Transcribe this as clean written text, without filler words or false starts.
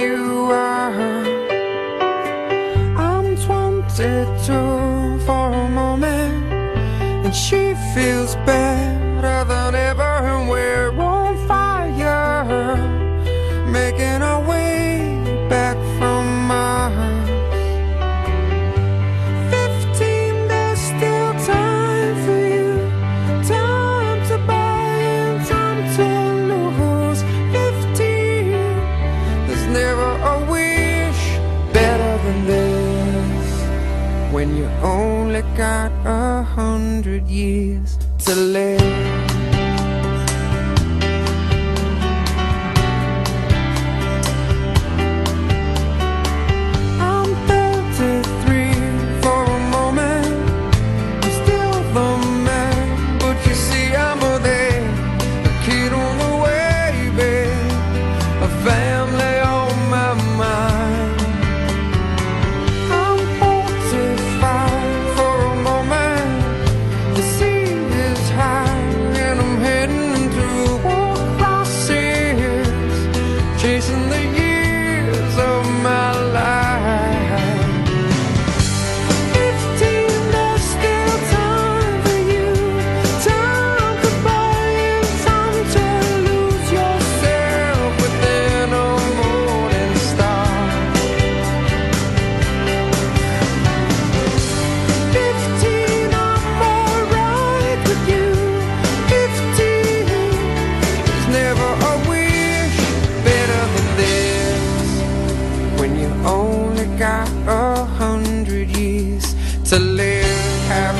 you are. I'm 22 for a moment, and she feels better than ever, and we're on fire, making our way back from Mars. 15, there's still time for you, time to buy and time to lose. 15, there's never a wish better than this, when you only got 100 years to live. Family on my mind. I'm 45 for a moment. The sea is high and I'm heading to war crosses, chasing the years of my life. 15, there's still time for you, time to buy and time to lose yourself within a morning star. 15, I'm alright with you. 15, there's never a wish better than this, when you only got 100 years to live. Have